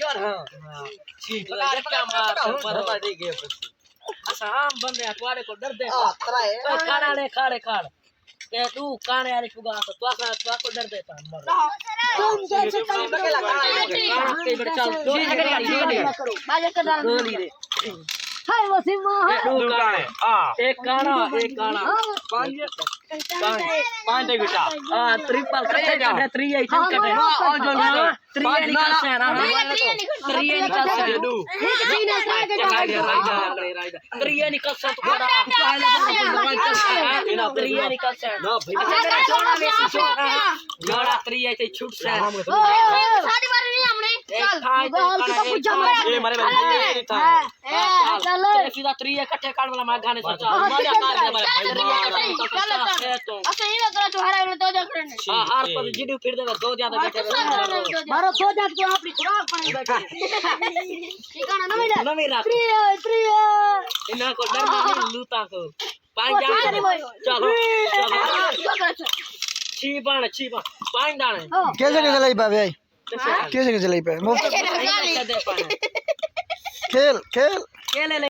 यार हां ठीक लगा क्या मार बता दे गए अच्छा हम बंदे तुम्हारे को डर दे खाना ने खाड़े खाड़ के तू काने वाली पुगा तो को डर देता मर तुम जैसे अकेला काना के इधर चल ठीक बाजे कर डाल गोली रे हाय वसीम दो काने एक काना पांच बेटा हां ट्रिपल कटे जा 3 आई कटे और जो 3 निकल से ना 3 निकल से दो 3 निकल से थोड़ा 3 निकल से ना भाई जोड़ा बेसी जोड़ा 3 आई छूट से साड़ी मारी नहीं हमने चल ए मारे भाई चल सीधा 3 इकट्ठे काट वाला मार गाने से चल मजा मार मारे चल अच्छा ये लग रहा तुम्हारा में दो जगह ने हां हार पर जीडू फिर देगा दो ज्यादा बैठे मारो दो जात को अपनी खुराक पानी बैठे ठिकाना ना मिला प्रिय इना को डर नहीं लूटा को पांच जा चलो छी पांच दाने कैसे लाई पावे भाई कैसे लाई पावे दे पाने खेल खेल